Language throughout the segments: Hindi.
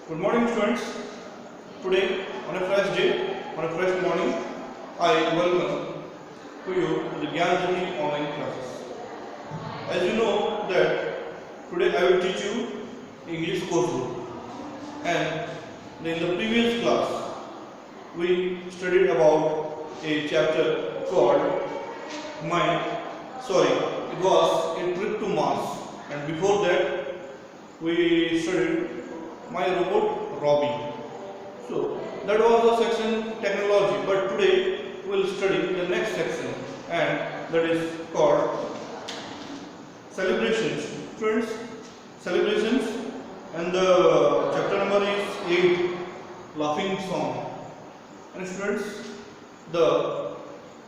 Good morning, students. Today, on a fresh day, on a fresh morning, I welcome to you to the Gyan Journey online classes. As you know that today I will teach you English course book, and in the previous class we studied about a chapter called it was a trip to Mars, and before that we studied My Robot Robbie. So that was the section technology, but today we will study the next section, and that is called celebrations. Friends, celebrations, and the chapter number is 8, laughing song. And students, the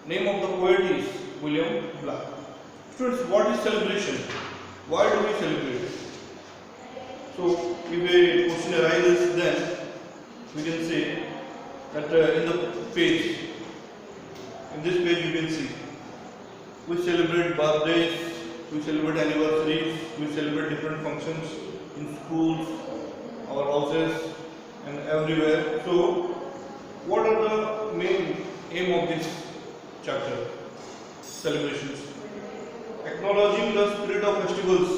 name of the poet is William Black. Students, what is celebration? Why do we celebrate? So if a question arises, then we can say that in this page you can see, we celebrate birthdays, we celebrate anniversaries, we celebrate different functions in schools, our houses, and everywhere. So what are the main aim of this chapter? Celebrations. Acknowledging the spirit of festivals.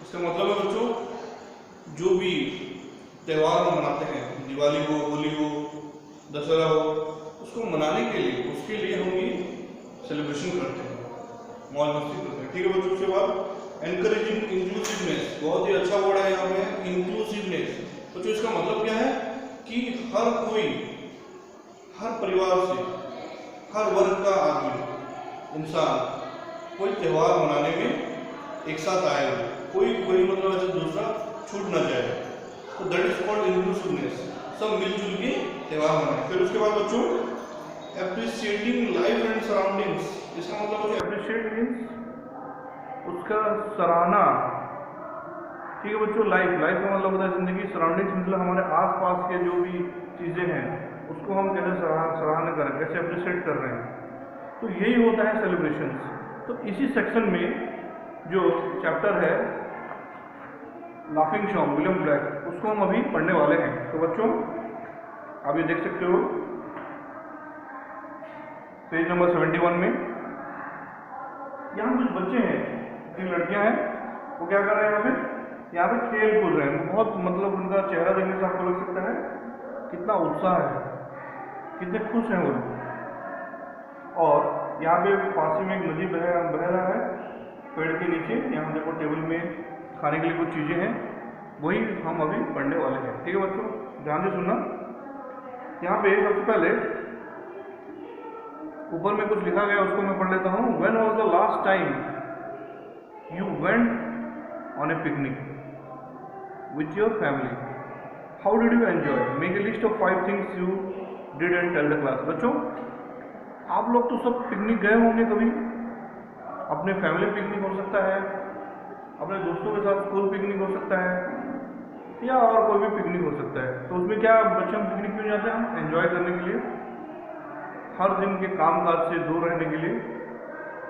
इसका मतलब है बच्चों, जो भी त्यौहार हम मनाते हैं, दिवाली हो, होली हो, दशहरा हो, उसको मनाने के लिए, उसके लिए हम ये सेलिब्रेशन करते हैं, मौज मस्ती करते हैं। ठीक है बच्चों, उसके बाद एनकरेजिंग इंक्लूसिवनेस, बहुत ही अच्छा वर्ड है यहाँ पे, इंक्लूसिवनेस। बच्चों इसका मतलब क्या है कि हर कोई, हर परिवार से, हर वर्ग का आदमी, इंसान कोई त्यौहार मनाने में एक साथ आए, कोई मतलब ऐसे दूसरा छूट ना जाए। तो दैट इज कॉल्ड इंक्लूसिवनेस, सब मिलजुल के त्यौहार मनाए। फिर उसके बाद बच्चों एप्रिशिएटिंग लाइफ एंड सराउंडिंग्स, इसका मतलब एप्रिशिएट मीन्स उसका सराहना। ठीक है बच्चों, लाइफ का मतलब होता है जिंदगी, सराउंडिंग्स मतलब हमारे आसपास के जो भी चीज़ें हैं उसको हम कैसे सराहना कर रहे हैं, कैसे अप्रिशिएट कर रहे हैं। तो यही होता है सेलिब्रेशंस। तो इसी सेक्शन में जो चैप्टर है लाफिंग सॉन्ग विलियम ब्लैक, उसको हम अभी पढ़ने वाले हैं। तो बच्चों आप ये देख सकते हो पेज नंबर 71 में, यहाँ कुछ बच्चे हैं, 3 लड़कियां हैं, वो क्या कर रहे हैं यहाँ पे खेल कूद रहे हैं। बहुत मतलब उनका चेहरा देखने से आपको लग सकता है कितना उत्साह है, कितने खुश हैं वो लोग। और यहाँ पे पास में एक नदी बह रहा है पेड़ के नीचे। यहाँ देखो टेबल में खाने के लिए कुछ चीज़ें हैं, वही हम अभी पढ़ने वाले हैं। ठीक है बच्चों, ध्यान से सुनना। यहाँ पे सबसे पहले ऊपर में कुछ लिखा गया, उसको मैं पढ़ लेता हूँ। When was the last time you went on a picnic with your family, how did you enjoy, make a list of 5 things you did and tell the class. बच्चों आप लोग तो सब पिकनिक गए होंगे कभी, अपने फैमिली पिकनिक हो सकता है, अपने दोस्तों के साथ स्कूल पिकनिक हो सकता है, या और कोई भी पिकनिक हो सकता है। तो उसमें क्या बच्चे हम पिकनिक क्यों जाते हैं? हम एंजॉय करने के लिए, हर दिन के काम काज से दूर रहने के लिए,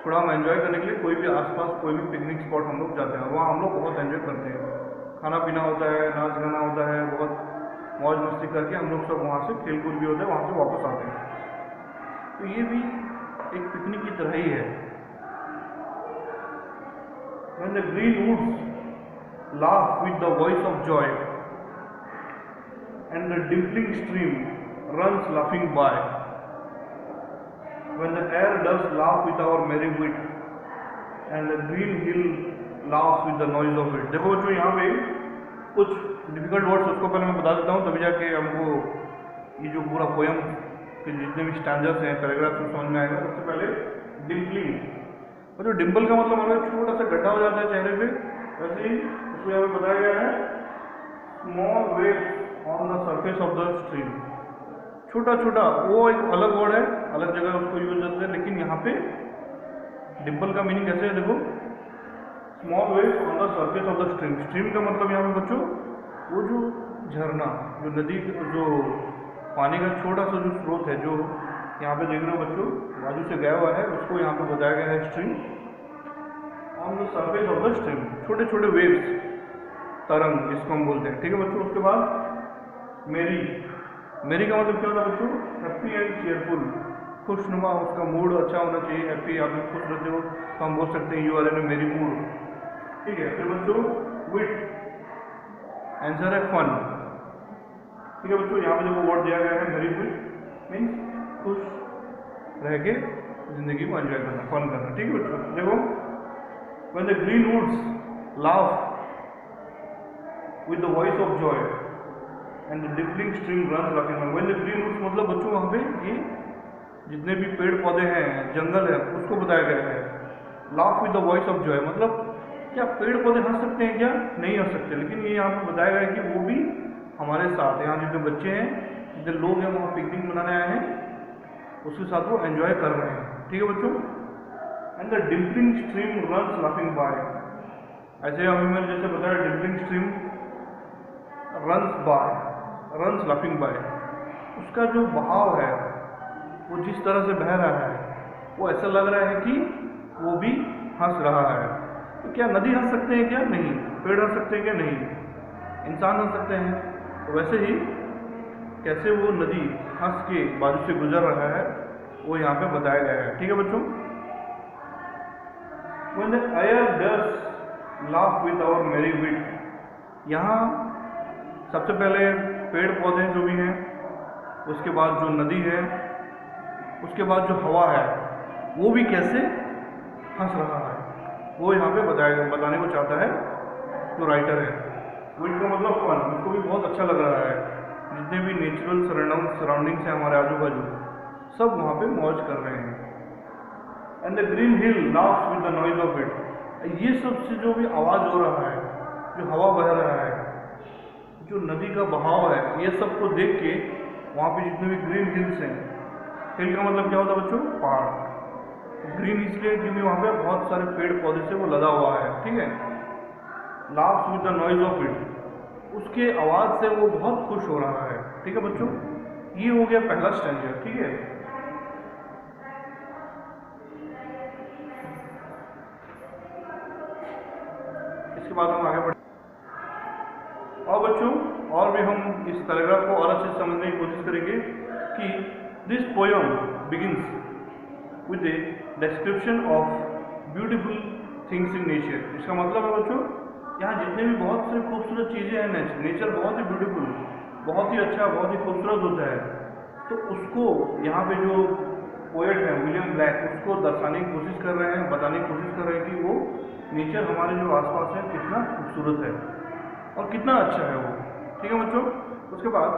थोड़ा हम एंजॉय करने के लिए कोई भी आसपास कोई भी पिकनिक स्पॉट हम लोग जाते हैं, वहाँ हम लोग बहुत एंजॉय करते हैं। खाना पीना होता है, नाच गाना होता है, बहुत मौज मस्ती करके हम लोग सब वहाँ से खेल कूद भी होता है, वहाँ से वापस आते हैं। तो ये भी एक पिकनिक की तरह ही है। When the green woods laugh with the voice of joy and the dimpling stream runs laughing by, when the air does laugh with our merry wit and the green hill laughs with the noise of it। देखो बच्चों यहाँ पे कुछ डिफिकल्ट वर्ड्स, उसको पहले मैं बता देता हूँ, तभी जाके हमको ये जो पूरा पोयम के जितने भी स्टैंडर्स हैं, पैराग्राफ में समझ में आएगा। सबसे पहले डिम्पलिंग, और जो डिम्पल का मतलब हमारा छोटा सा गड्ढा हो जाता है चेहरे पे, वैसे ही उसको यहाँ पे बताया गया है small waves on the surface of the stream. छोटा छोटा, वो एक अलग वर्ड है, अलग जगह उसको यूज करते हैं, लेकिन यहाँ पे डिम्पल का मीनिंग कैसे है देखो, small waves on the surface of the stream. Stream का मतलब यहाँ पे बच्चों वो जो झरना, जो नदी, जो पानी का छोटा सा जो स्रोत है, जो यहाँ पे देख रहे हो बच्चों बाजू से गया हुआ है, उसको यहाँ पे बताया गया है stream. On the surface of the stream, छोटे छोटे वेव्स, तरंग जिसको हम बोलते हैं। ठीक है बच्चों, उसके बाद मेरी, मेरी का मतलब क्या होता है बच्चों? हैप्पी एंड चेयरफुल, खुशनुमा, उसका मूड अच्छा होना चाहिए, हैप्पी, आप भी खुश रहते हो तो हम बोल सकते हैं यू आर इन ए मेरी मूड। ठीक है, फिर बच्चों विट, आंसर है फन। ठीक है बच्चों, यहाँ पे जो वर्ड दिया गया है मेरी विट मीन्स खुश रह के जिंदगी को एंजॉय करना, फन करना। ठीक है बच्चों, देखो when the green woods laugh with the voice of joy and the dimpling stream runs laughing on, when the green woods मतलब बच्चों वहाँ पे ये जितने भी पेड़ पौधे हैं, जंगल है, उसको बताया गया है। laugh with the voice of joy मतलब क्या पेड़ पौधे हंस सकते हैं क्या? नहीं हंस सकते, लेकिन ये यहाँ पे बताया गया है कि वो भी हमारे साथ है। यहाँ जितने बच्चे हैं, जितने लोग हैं वहाँ पिकनिक मनाने आए हैं, उसके साथ वो एंजॉय कर रहे हैं। ठीक है बच्चों, and the dimpling stream runs laughing by, ऐसे अभी मैंने जैसे बताया dimpling stream runs by, runs laughing by, उसका जो बहाव है वो जिस तरह से बह रहा है वो ऐसा लग रहा है कि वो भी हंस रहा है। तो क्या नदी हंस सकते हैं क्या? नहीं। पेड़ हंस सकते हैं क्या? नहीं। इंसान हंस सकते हैं। तो वैसे ही कैसे वो नदी हंस के बाजू से गुजर रहा है वो यहाँ पे बताया गया है। ठीक है बच्चों, when the air does laugh with our merry wit, यहाँ सबसे पहले पेड़ पौधे जो भी हैं, उसके बाद जो नदी है, उसके बाद जो हवा है, वो भी कैसे हंस रहा है वो यहाँ पे बताने को चाहता है जो राइटर है। विट का मतलब फन, उसको भी बहुत अच्छा लग रहा है। जितने भी नेचुरल सराउंडिंग्स हैं हमारे आजू बाजू, सब वहाँ पे मौज कर रहे हैं। And the Green Hill laughs with the noise of it, ये सब से जो भी आवाज़ हो रहा है, जो हवा बह रहा है, जो नदी का बहाव है, ये सब को देख के वहाँ पे जितने भी ग्रीन हिल्स हैं, हिल का मतलब क्या होता है बच्चों? पहाड़। ग्रीन इसलिए क्योंकि वहाँ पे बहुत सारे पेड़ पौधे से वो लदा हुआ है। ठीक है, laughs with the noise of it, उसके आवाज़ से वो बहुत खुश हो रहा है। ठीक है बच्चों, ये हो गया पहला स्टैंजा। ठीक है, इसके बाद हम आगे बढ़े और बच्चों और भी हम इस पैराग्राफ को और अच्छे से समझने की कोशिश करेंगे कि this poem begins with a description of beautiful things in nature. इसका मतलब है बच्चों, यहाँ जितने भी बहुत सारी खूबसूरत चीज़ें हैं, नेचर बहुत ही ब्यूटीफुल, बहुत ही अच्छा, बहुत ही खूबसूरत होता है। तो उसको यहाँ पे जो पोएट है विलियम ब्लैक, उसको दर्शाने की कोशिश कर रहे हैं, बताने की कोशिश कर रहे हैं कि वो नेचर हमारे जो आसपास है कितना खूबसूरत है और कितना अच्छा है वो। ठीक है बच्चों, उसके बाद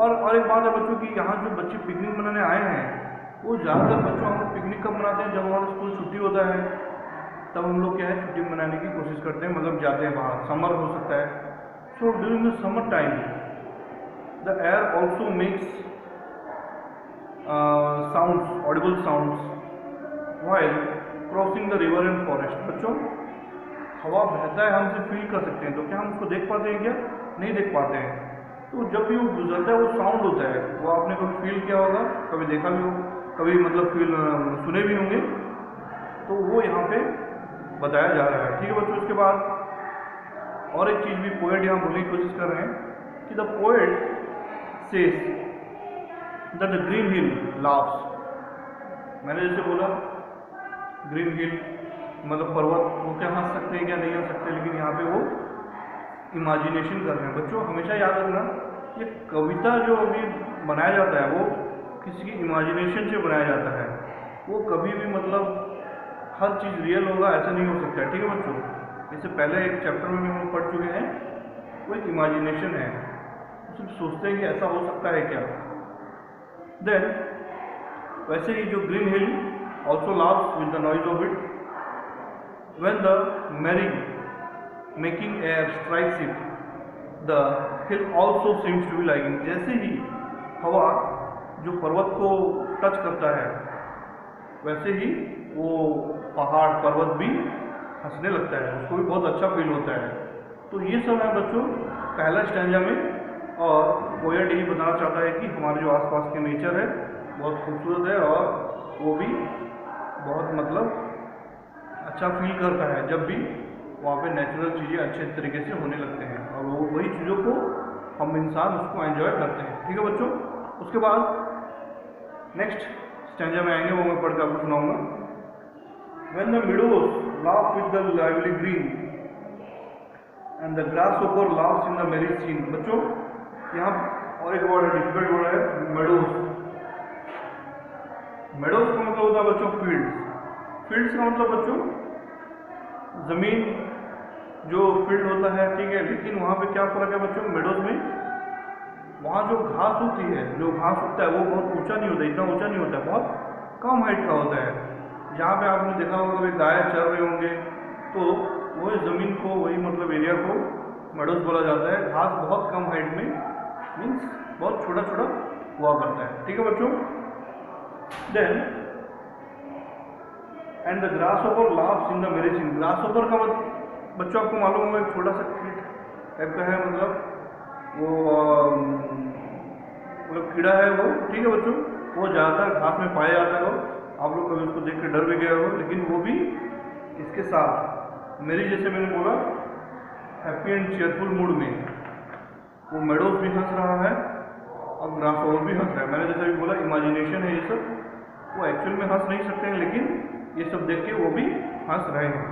और एक बात है बच्चों कि यहाँ जो बच्चे पिकनिक मनाने आए हैं, वो ज़्यादातर बच्चों हम पिकनिक कब मनाते हैं? जब हमारा स्कूल छुट्टी होता है, तब हम लोग क्या है छुट्टी मनाने की कोशिश करते हैं, मतलब जाते हैं बाहर। समर हो सकता है, so during the summer time the air also makes sounds, Audible sounds while crossing the river and forest. बच्चों हवा बहता है, हम उसे फील कर सकते हैं, तो क्या हम उसको देख पाते हैं क्या? नहीं देख पाते हैं। तो जब भी वो गुजरता है वो साउंड होता है, वो आपने कभी फील किया होगा, कभी देखा भी हो, कभी मतलब फील सुने भी होंगे, तो वो यहाँ पे बताया जा रहा है। ठीक है बच्चों, उसके बाद और एक चीज़ भी पोएट यहाँ बोलने की कोशिश कर रहे हैं कि the poet says that the Green Hill laughs. मैंने जैसे बोला ग्रीन हिल मतलब पर्वत, वो क्या हंस सकते हैं क्या? नहीं हंस सकते, लेकिन यहाँ पे वो इमेजिनेशन कर रहे हैं। बच्चों हमेशा याद रखना, ये कविता जो अभी बनाया जाता है वो किसी की इमेजिनेशन से बनाया जाता है, वो कभी भी मतलब हर चीज़ रियल होगा ऐसा नहीं हो सकता है। ठीक है बच्चों, इससे पहले एक चैप्टर में हम पढ़ चुके हैं, वो एक इमेजिनेशन है, सिर्फ सोचते हैं कि ऐसा हो सकता है क्या। देन वैसे ही जो Green Hill also laughs with the noise of it when the merry making air strikes it, the hill also seems to be lagging। जैसे ही हवा जो पर्वत को टच करता है, वैसे ही वो पहाड़ पर्वत भी हंसने लगता है, उसको भी बहुत अच्छा फील होता है। तो ये सब है बच्चों पहला स्टैंजा में, और पोएट यही बताना चाहता है कि हमारे जो आसपास के नेचर है बहुत खूबसूरत है, और वो भी बहुत मतलब अच्छा फील करता है जब भी वहाँ पे नेचुरल चीज़ें अच्छे तरीके से होने लगते हैं, और वो वही चीज़ों को हम इंसान उसको एंजॉय करते हैं। ठीक है बच्चों, उसके बाद नेक्स्ट स्टैंजा में आएंगे, वो मैं पढ़ के आपको सुनाऊंगा। When the meadows laugh with the lively green and the grasshopper laughs in the merry scene। बच्चों यहाँ और एक वर्ड है, डिफिकल्ट वर्ड है, मेडोज। मेडोज का मतलब होता है बच्चों फील्ड्स। फील्ड्स का मतलब बच्चों जमीन जो फील्ड होता है, ठीक है, लेकिन वहाँ पे क्या फर्क है बच्चों, मेडोज में वहाँ जो घास होती है, जो घास होता है वो बहुत ऊंचा नहीं होता, इतना ऊंचा नहीं होता है, बहुत कम हाइट का होता है। जहाँ पे आपने देखा होगा कभी गाय चर रहे होंगे तो वही ज़मीन को, वही मतलब एरिया को मेडोज बोला जाता है। घास बहुत कम हाइट में, मीन्स बहुत छोटा छोटा हुआ करता है। ठीक है बच्चों, then and the grasshopper laughs in the merry scene. Grasshopper का बच्चों आपको मालूम होगा एक छोटा सा कीट टाइप का है, मतलब वो मतलब कीड़ा है वो। ठीक है बच्चों, वो ज़्यादातर घास में पाया जाता है। वो आप लोग कभी उसको देख के डर भी गए हो, लेकिन वो भी इसके साथ मेरी, जैसे मैंने बोला, हैप्पी एंड चेयरफुल मूड में वो मेडोज भी हंस रहा है और ग्रासहोपर भी हंस रहा है। मैंने जैसे भी बोला इमेजिनेशन है ये सब, वो एक्चुअल में हंस नहीं सकते हैं, लेकिन ये सब देख के वो भी हंस रहे हैं।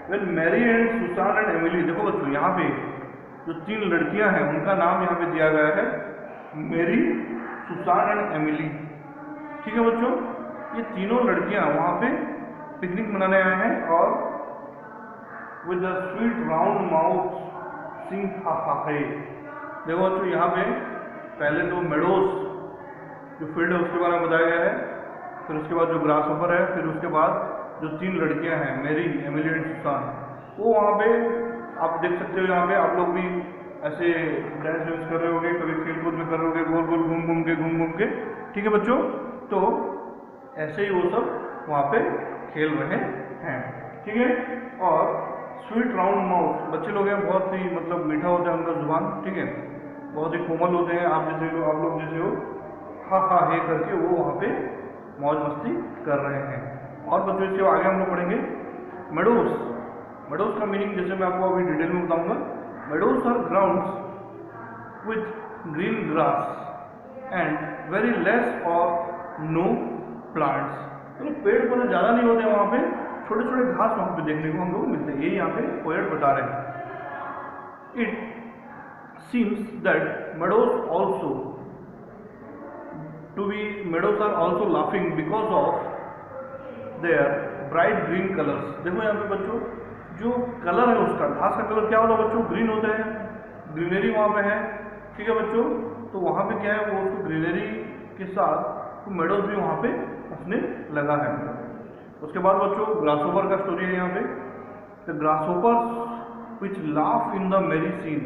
Well Mary and Susan and Emily, देखो बच्चों यहाँ पे जो 3 लड़कियां हैं उनका नाम यहाँ पे दिया गया है मेरी, सुसान एंड एमिली। ठीक है बच्चों, ये तीनों लड़कियां वहाँ पे पिकनिक मनाने आए हैं और with the sweet round mouth sing ha ha हे। देखो बच्चों यहाँ पे पहले तो मेडोज जो फील्ड है उसके बारे में बताया गया है, फिर उसके बाद जो ग्रासहोपर है, फिर उसके बाद जो 3 लड़कियां हैं मेरी, एमिली एंड सुसान, वो वहाँ पे आप देख सकते हो। यहाँ पे आप लोग भी ऐसे डांस वांस कर रहे होगे, कभी खेल कूद में कर रहे होगे, गोल गोल घूम घूम के। ठीक है बच्चों, तो ऐसे ही वो सब वहाँ पे खेल रहे हैं। ठीक है, और स्वीट राउंड माउथ, बच्चे लोग हैं बहुत ही मतलब मीठा होता है उनका जुबान, ठीक है, बहुत ही कोमल होते हैं। आप लोग जैसे हो हा हा हे करके वो वहाँ पे मौज मस्ती कर रहे हैं। और बच्चों इसके आगे हम लोग पढ़ेंगे मेडोज। मेडोज का मीनिंग जैसे मैं आपको अभी डिटेल में बताऊंगा। Meadows are grounds with green grass and very less और नो प्लांट्स। तो पेड़ पौधे ज़्यादा नहीं होते वहाँ पे, छोटे छोटे घास वहाँ पे देखने को हम लोग मिलते हैं। ये यहाँ पे पोएट बता रहे हैं। It seems that meadows also meadows are also laughing because of their bright green colors। देखो यहाँ पे बच्चों जो कलर है उसका, घास का कलर क्या होता है बच्चों, ग्रीन होता है, ग्रीनरी वहाँ पे है। ठीक है बच्चों, तो वहाँ पे क्या है, वो उसको ग्रीनरी के साथ तो मेडोज भी वहाँ पे हंसने लगा है। उसके बाद बच्चों ग्रासहोपर का स्टोरी है यहाँ पे। The grasshopper which laugh in the merry scene,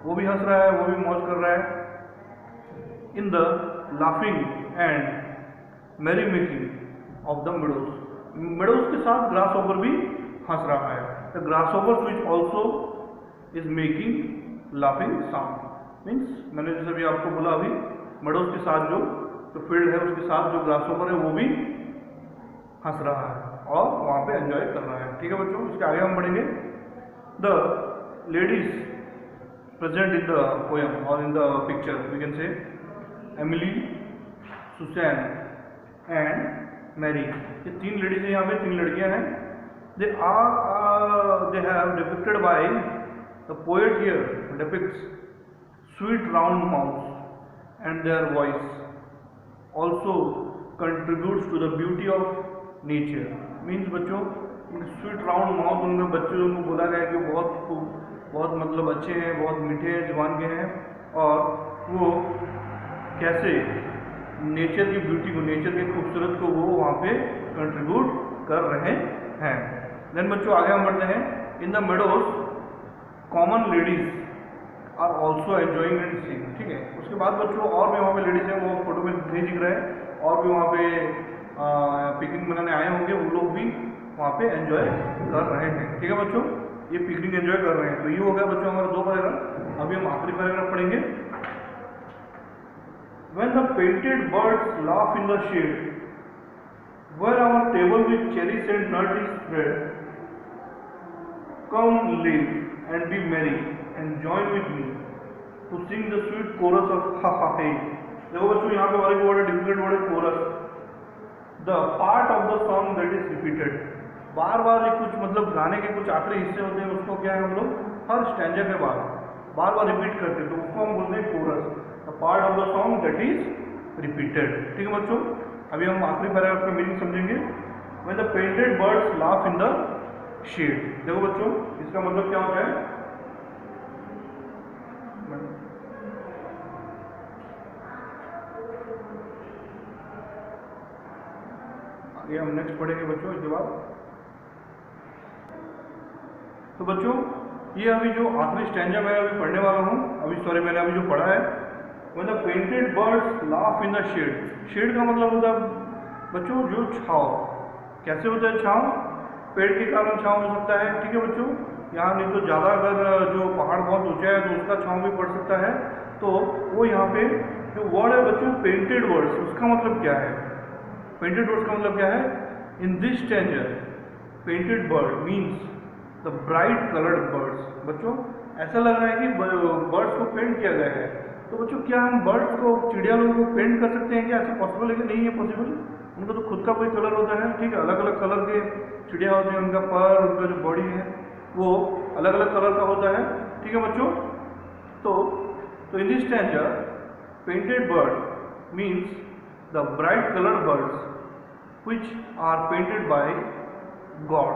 वो भी हंस रहा है, वो भी मौज कर रहा है। In the laughing and merry making of the meadows, meadows के साथ ग्रासहोपर भी हंस रहा है। The grasshopper which also is making laughing sound. Means मैंने जैसे भी आपको बोला अभी, मेडोज के साथ जो फील्ड है उसके साथ जो ग्रासहोपर है वो भी हंस रहा है और वहाँ पे एंजॉय कर रहा है। ठीक है बच्चों, इसके आगे हम बढ़ेंगे। The ladies present in the poem और in the picture we can say Emily, Susan and Mary. ये 3 लेडीज हैं यहाँ पे, 3 लड़कियाँ हैं। They have depicted by the poet here depicts sweet round mouth and their voice also contributes to the beauty of nature। Means बच्चों स्वीट राउंड माउथ, उनमें बच्चों को बोला गया कि बहुत मतलब अच्छे हैं, बहुत मीठे हैं, जुबान के हैं, और वो कैसे नेचर की ब्यूटी को, नेचर की खूबसूरत को वो वहाँ पे कंट्रीब्यूट कर रहे हैं। देन बच्चों आगे हम बढ़ते हैं। In the meadows common ladies are also enjoying and seeing. ठीक है, उसके बाद बच्चों और भी वहाँ पे लेडीज हैं, वो फोटो में नहीं दिख रहे हैं, और भी वहाँ पे पिकनिक मनाने आए होंगे, वो लोग भी वहाँ पे एंजॉय कर रहे हैं। ठीक है बच्चों, ये पिकनिक एंजॉय कर रहे हैं। तो ये हो गया बच्चों हमारा 2 पैराग्राफ। अभी हम आखिरी पैराग्राफ पढ़ेंगे। When the painted birds laugh in the shade, where our table with cherries and nuts is spread, come live and be merry and join with me to sing the sweet chorus of ha ha हे। देखो बच्चों यहाँ पे और एक वर्ड है, डिफिकल्ट वर्ड है chorus. The part of the song that is repeated, बार बार कुछ मतलब गाने के कुछ आखिरी हिस्से होते हैं, उसको क्या है हम लोग हर स्टैंजा के बाद बार बार रिपीट करते हैं, तो उसको हम बोलते हैं chorus. The part of the song that is repeated. ठीक है बच्चों, अभी हम आखिरी पैराग्राफ का मीनिंग समझेंगे। When the painted birds laugh in the shade. देखो बच्चों इसका मतलब क्या होता है, ये हम नेक्स्ट पढ़ेंगे बच्चों इसके बाद। तो बच्चों ये अभी जो आखिरी स्टैंजा मैं अभी पढ़ने वाला हूँ, मैंने अभी जो पढ़ा है, when the painted birds laugh in the shade. Shade का मतलब होता है बच्चों जो छाव, कैसे होता है छाव, पेड़ के कारण छाव हो सकता है। ठीक है बच्चों, यहाँ नहीं तो ज़्यादा अगर जो पहाड़ बहुत ऊंचा है तो उसका छाव भी पड़ सकता है, तो वो यहाँ पे जो वर्ड है बच्चों पेंटेड वर्ड्स, उसका मतलब क्या है, पेंटेड वर्ड्स का मतलब क्या है, in this stanza painted bird means the bright coloured birds. बच्चों ऐसा लग रहा है कि बर्ड्स को पेंट किया गया है, तो बच्चों क्या हम बर्ड्स को, चिड़िया लोगों को पेंट कर सकते हैं क्या, ऐसा पॉसिबल है कि नहीं है पॉसिबल, उनका तो खुद का कोई कलर होता है। ठीक है, अलग अलग कलर के चिड़िया होते हैं, उनका पर, उनका जो बॉडी है वो अलग अलग कलर का होता है। ठीक है बच्चों, तो in this stanza painted bird means the bright coloured birds which are painted by God।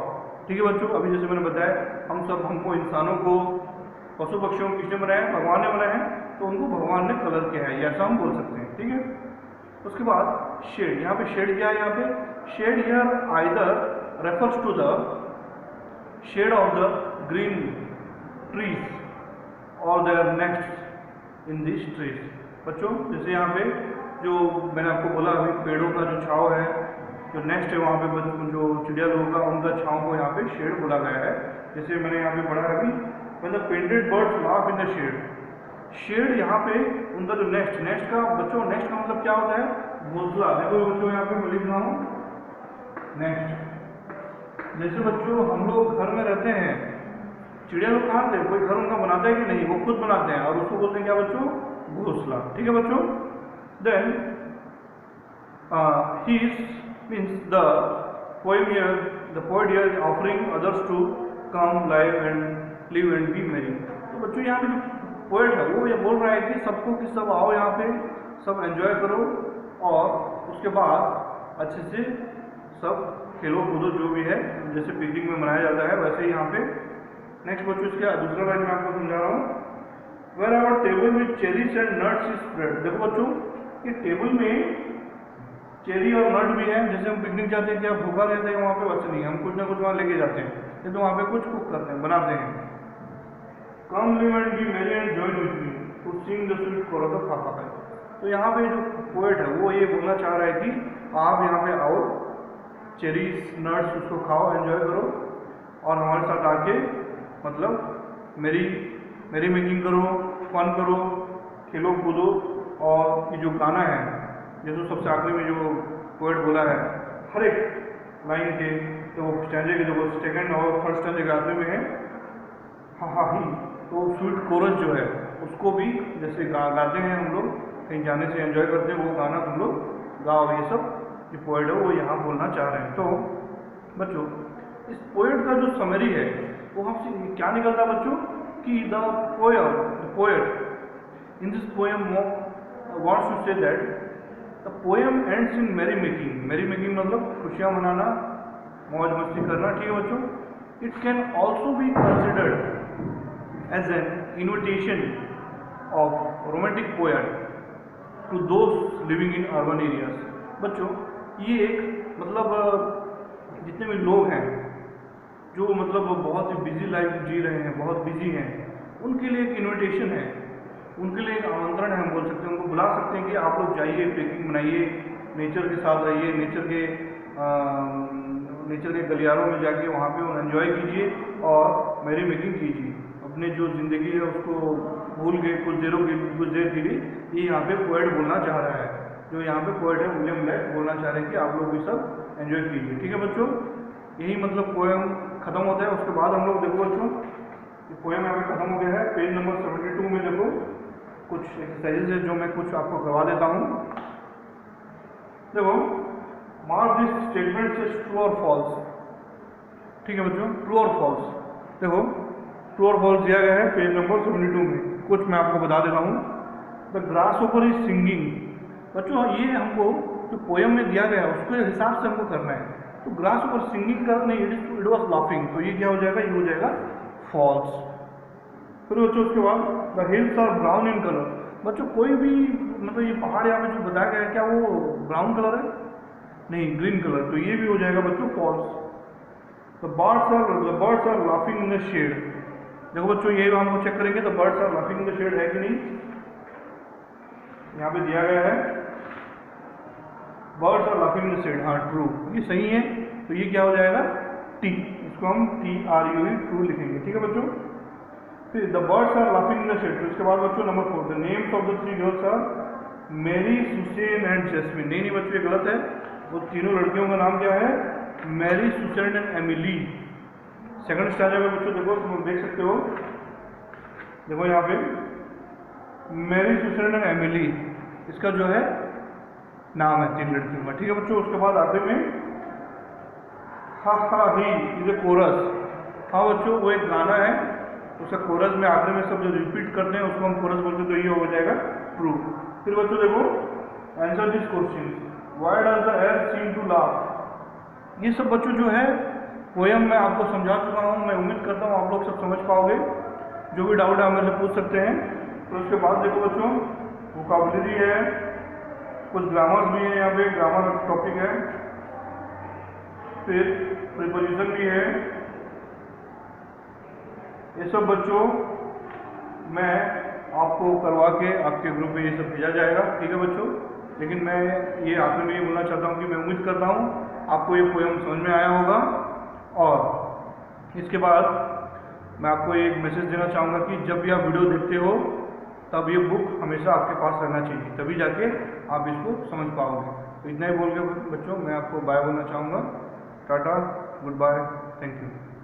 ठीक है बच्चों, अभी जैसे मैंने बताया हमको इंसानों को, पशु पक्षियों को किसने बनाया, भगवान ने बनाया है, तो उनको भगवान ने कलर किया है, ऐसा हम बोल सकते हैं। ठीक है, उसके बाद शेड, यहाँ पे शेड क्या है, यहाँ पे shade here either refers to the shade of the green trees और their nests in this trees. बच्चों जैसे यहाँ पे जो मैंने आपको बोला अभी पेड़ों का जो छाव है, जो नेक्स्ट है वहाँ पे जो चिड़िया लोगों का उनका छाव को यहाँ पे शेड बोला गया है। जैसे मैंने यहाँ पे पढ़ा है अभी, मतलब painted birds laugh in the shade. Shade यहाँ पे उनका जो नेक्स्ट का बच्चों, नेक्स्ट का मतलब क्या होता है, घोंसला। देखो बच्चों यहाँ पे मैं लिख रहा हूँ नेक्स्ट। जैसे बच्चों हम लोग घर में रहते हैं, चिड़िया लोग कहाँ से, कोई घर उनका बनाता है कि नहीं, वो खुद बनाते हैं और उसको बोलते हैं क्या बच्चों, घोंसला। ठीक है बच्चों, then he means the poet here is offering others to come live and live and be merry। तो बच्चों यहाँ पे जो पोएट है वो ये बोल रहा है कि सबको कि सब आओ यहाँ पे, सब एंजॉय करो और उसके बाद अच्छे से सब खेलो कूदो, जो भी है जैसे पिकनिक में मनाया जाता है वैसे ही यहाँ पे। नेक्स्ट बच्चों इसका दूसरा लाइन मैं आपको समझा रहा हूँ, where our table with cherries and nuts is spread. देखो बच्चों ये टेबल में चेरी और नट भी है, जैसे हम पिकनिक जाते हैं क्या भूखा रहते हैं वहाँ पे, वैसे नहीं, हम कुछ ना कुछ वहाँ लेके जाते हैं, नहीं तो वहाँ पे कुछ कुक करते हैं, बनाते हैं। Come live and be merry and join with me to sing the sweet chorus of ha ha हे। तो यहाँ पे जो पोएट है वो ये बोलना चाह रहा है कि आप यहाँ पे आओ, चेरीज नट्स उसको खाओ, एंजॉय करो और हमारे साथ आके मतलब मेरी मेकिंग करो, फन करो, खेलो कूदो। और ये जो गाना है, जैसे सबसे आखिरी में जो पोएट बोला है, हर एक लाइन के तो स्टैंजे के जो सेकंड और थर्ड स्टैंजे के आखिरी में है हा हा ही, तो स्वीट कोरस जो है उसको भी जैसे गाते हैं हम लोग कहीं जाने से एंजॉय करते हैं, वो गाना तुम लोग गाओ। ये सब जो पोएट है वो यहाँ बोलना चाह रहे हैं। तो बच्चों इस पोएट का जो समरी है वो हमसे क्या निकलता है बच्चों, कि the poet in this poem wants to say that the poem ends in merry making। merry making मतलब खुशियाँ मनाना, मौज मस्ती करना। ठीक है बच्चों, it can also be considered as an invitation of romantic poet to those living in urban areas। बच्चों ये एक मतलब जितने भी लोग हैं जो मतलब बहुत ही बिजी लाइफ जी रहे हैं, बहुत बिजी हैं, उनके लिए एक इन्विटेशन है, उनके लिए एक आमंत्रण है, हम बोल सकते हैं, उनको बुला सकते हैं कि आप लोग जाइए, पिकनिक मनाइए, नेचर के साथ रहिए, नेचर के गलियारों में जाके वहाँ पे एंजॉय कीजिए और मैरी मेकिंग कीजिए, अपने जो ज़िंदगी है उसको भूल के कुछ देर के लिए ये यहाँ पे पोएट बोलना चाह रहा है। जो यहाँ पे पोएट है विलियम ब्लैक बोलना चाह रहे हैं कि आप लोग भी सब एंजॉय कीजिए। ठीक है बच्चों, यही मतलब पोएम खत्म होता है। उसके बाद हम लोग देखो बच्चों पोएम यहाँ पे खत्म हो गया है। पेज नंबर 72 में देखो कुछ एक्सरसाइजेज है जो मैं कुछ आपको करवा देता हूँ। देखो, mark this statement is true और फॉल्स। ठीक है बच्चों, ट्रू और फॉल्स। देखो, ट्रू और फॉल्स दिया गया है पेज नंबर 72 में। कुछ मैं आपको बता देता हूँ। The grasshopper is singing. बच्चों, ये हमको जो पोयम में दिया गया है उसके हिसाब से हमको करना है। तो ग्रासहोपर सिंगिंग कर नहीं, इट वाज लाफिंग, तो ये क्या हो जाएगा, ये हो जाएगा फॉल्स। फिर बच्चों उसके बाद the hills are brown in colour. बच्चों, कोई भी मतलब ये पहाड़ यहाँ पे जो बताया गया है क्या वो ब्राउन कलर है? नहीं, ग्रीन कलर, तो ये भी हो जाएगा बच्चों false. The birds are laughing in the shade. देखो बच्चों, ये हम चेक करेंगे, the birds are laughing in the shade है कि नहीं। यहाँ पे दिया गया है birds are laughing in the shade, हाँ ट्रू, ये सही है। तो ये क्या हो जाएगा, टी, इसको हम TRUE ट्रू लिखेंगे। ठीक है बच्चों। फिर the birds are laughing in the shade. तो इसके बाद बच्चों number 4, the names of the 3 girls are Mary, Susan and Jasmine. नहीं बच्चों, ये गलत है। वो तीनों लड़कियों का नाम क्या है, Mary, Susan and Emily. Second standard में बच्चों देखो, तुम देख सकते हो, देखो यहाँ पे मैरी, सुसैन एंड एमिली, इसका जो है नाम है 3 लड़कियों का। ठीक है बच्चों। उसके बाद आखिर में हा हा ही इज ए कोरस। हाँ बच्चों, वो एक गाना है, उसका कोरस में आखिर में सब जो रिपीट करते हैं उसको हम कोरस बोलते हैं, तो ये हो जाएगा ट्रू। फिर बच्चों देखो, answer this question, why does the air seem to laugh. ये सब बच्चों जो है पोयम मैं आपको समझा चुका हूँ। मैं उम्मीद करता हूँ आप लोग सब समझ पाओगे। जो भी डाउट है हमें से पूछ सकते हैं। तो उसके बाद देखो बच्चों, वोकैबुलरी है, कुछ ग्रामर्स भी है, यहाँ पे ग्रामर टॉपिक है, फिर प्रीपोजिशन भी है। ये सब बच्चों मैं आपको करवा के आपके ग्रुप में ये सब भेजा जाएगा। ठीक है बच्चों। लेकिन मैं ये आखिर में ये बोलना चाहता हूँ कि मैं उम्मीद करता हूँ आपको ये पोयम समझ में आया होगा। और इसके बाद मैं आपको एक मैसेज देना चाहूँगा कि जब भी आप वीडियो देखते हो तब ये बुक हमेशा आपके पास रहना चाहिए, तभी जाके आप इसको समझ पाओगे। तो इतना ही बोल के बच्चों मैं आपको बाय बोलना चाहूँगा। Tata, good bye, thank you.